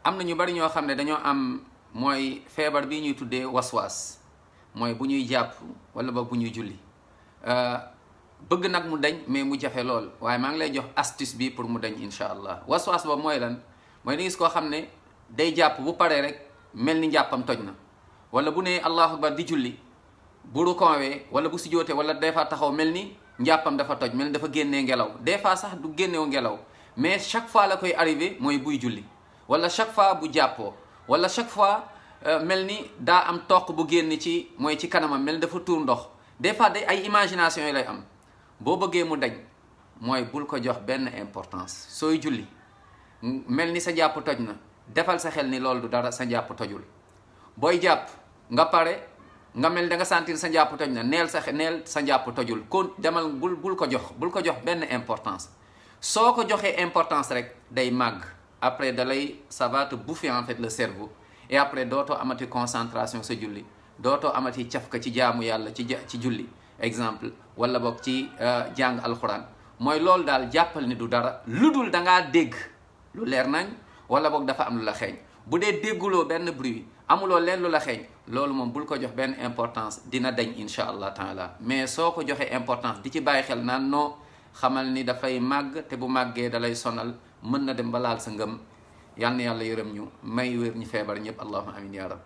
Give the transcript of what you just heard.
am na ñu bari ñoo xam ne dañoo am mooy feebar bi ñuy tuddee waswaas mooy bu ñuy jàpp wala ba bu ñuy julli bëgg nag mu dañ mais mu jafe lool waaye maa ngi lay jox astuce bi pour mu dañ insha allah. waswaas ba mooy lan mooy da gis koo xam ne day jàpp bu paree rek mel ni njàppam toj na, wala bu ne allahu akbar di julli bu rukoowee wala bu sujjootee wala des fois taxaw mel ni njàppam dafa toj, mel ni dafa génnee ngelaw. Des fois sax du génnew ngelaw mais chaque fois la koy arrivé mooy buy julli wala chaque fois bu jàppoo wala chaque fois mel ni daa am toq bu génn ci mooy ci kanamam mel ni dafa tuur ndox. Des fois day ay imagination yi lay am. boo bëggee mu dañ mooy bul ko jox benn importance. sooy julli mel ni sa jàpp toj na, defal sa xel ni loolu du dara, sa jàpp tojul. booy jàpp nga pare nga mel da nga sentir sa jàpp toj na, neel sa jàpp tojul kon demal bul ko jox benn importance. soo ko joxee importance rek day màgg, après ça va te bouffer en fait le cerveau et après dootoo amati concentration sa julli, dootoo amati cafka ci jaamu yàlla ci julli exemple wala boog ci jàng alxuraan. mooy loolu daal jàppal ni du dara lu dul dangaa dégg lu leer nañ wala boog dafa am lu la xeeñ. bu dee dégguloo benn bruit amuloo leen lu la xeeñ, loolu moom bul ko jox benn importance, dina dañ insha allah taala. mais soo ko joxee importance di ci bàyyi xel naan noo xamal ni dafay màgg te bu màggee dalay sonal, mën na dem ba laal sa ngëm. yal na yàlla yërëm ñu may wér ñu feebar ñëpp allahumma amin ya rab.